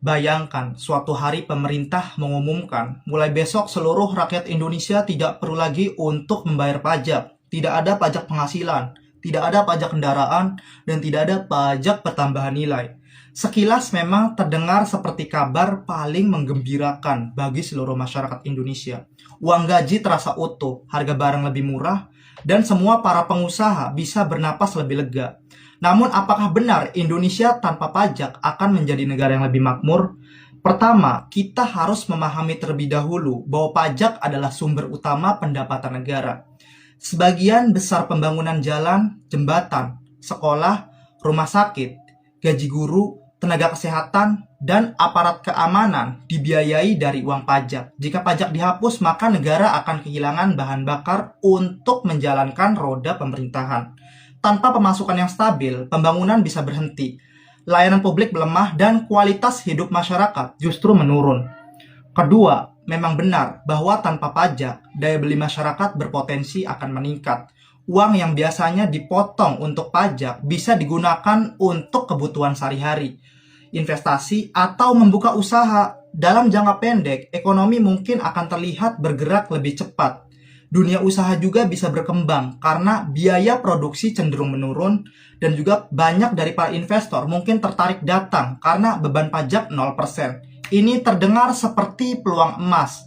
Bayangkan, suatu hari pemerintah mengumumkan, mulai besok seluruh rakyat Indonesia tidak perlu lagi untuk membayar pajak. Tidak ada pajak penghasilan, tidak ada pajak kendaraan, dan tidak ada pajak pertambahan nilai. Sekilas memang terdengar seperti kabar paling menggembirakan bagi seluruh masyarakat Indonesia. Uang gaji terasa utuh, harga barang lebih murah, dan semua para pengusaha bisa bernapas lebih lega. Namun apakah benar Indonesia tanpa pajak akan menjadi negara yang lebih makmur? Pertama, kita harus memahami terlebih dahulu bahwa pajak adalah sumber utama pendapatan negara. Sebagian besar pembangunan jalan, jembatan, sekolah, rumah sakit, gaji guru, tenaga kesehatan, dan aparat keamanan dibiayai dari uang pajak. Jika pajak dihapus, maka negara akan kehilangan bahan bakar untuk menjalankan roda pemerintahan. Tanpa pemasukan yang stabil, pembangunan bisa berhenti. Layanan publik melemah dan kualitas hidup masyarakat justru menurun. Kedua, memang benar bahwa tanpa pajak, daya beli masyarakat berpotensi akan meningkat. Uang yang biasanya dipotong untuk pajak bisa digunakan untuk kebutuhan sehari-hari, investasi, atau membuka usaha. Dalam jangka pendek, ekonomi mungkin akan terlihat bergerak lebih cepat. Dunia usaha juga bisa berkembang karena biaya produksi cenderung menurun dan juga banyak dari para investor mungkin tertarik datang karena beban pajak 0%. Ini terdengar seperti peluang emas.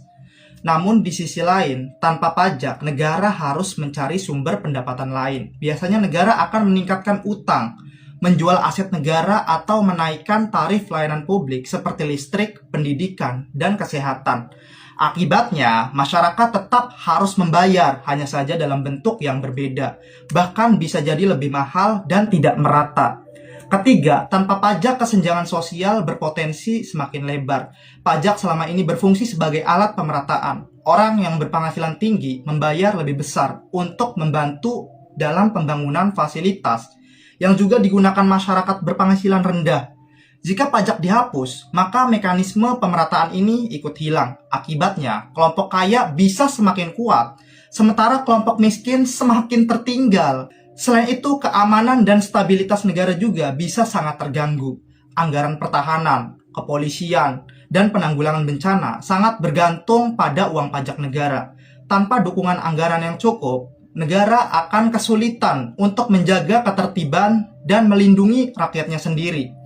Namun di sisi lain, tanpa pajak, negara harus mencari sumber pendapatan lain. Biasanya negara akan meningkatkan utang, menjual aset negara, atau menaikkan tarif layanan publik seperti listrik, pendidikan, dan kesehatan. Akibatnya, masyarakat tetap harus membayar, hanya saja dalam bentuk yang berbeda. Bahkan bisa jadi lebih mahal dan tidak merata. Ketiga, tanpa pajak kesenjangan sosial berpotensi semakin lebar. Pajak selama ini berfungsi sebagai alat pemerataan. Orang yang berpenghasilan tinggi membayar lebih besar untuk membantu dalam pembangunan fasilitas yang juga digunakan masyarakat berpenghasilan rendah. Jika pajak dihapus, maka mekanisme pemerataan ini ikut hilang. Akibatnya, kelompok kaya bisa semakin kuat, sementara kelompok miskin semakin tertinggal. Selain itu, keamanan dan stabilitas negara juga bisa sangat terganggu. Anggaran pertahanan, kepolisian, dan penanggulangan bencana sangat bergantung pada uang pajak negara. Tanpa dukungan anggaran yang cukup, negara akan kesulitan untuk menjaga ketertiban dan melindungi rakyatnya sendiri.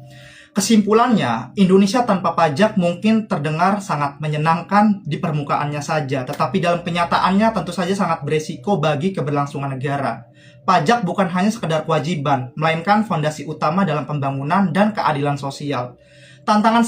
Kesimpulannya, Indonesia tanpa pajak mungkin terdengar sangat menyenangkan di permukaannya saja, tetapi dalam kenyataannya tentu saja sangat beresiko bagi keberlangsungan negara. Pajak bukan hanya sekedar kewajiban, melainkan fondasi utama dalam pembangunan dan keadilan sosial. Tantangan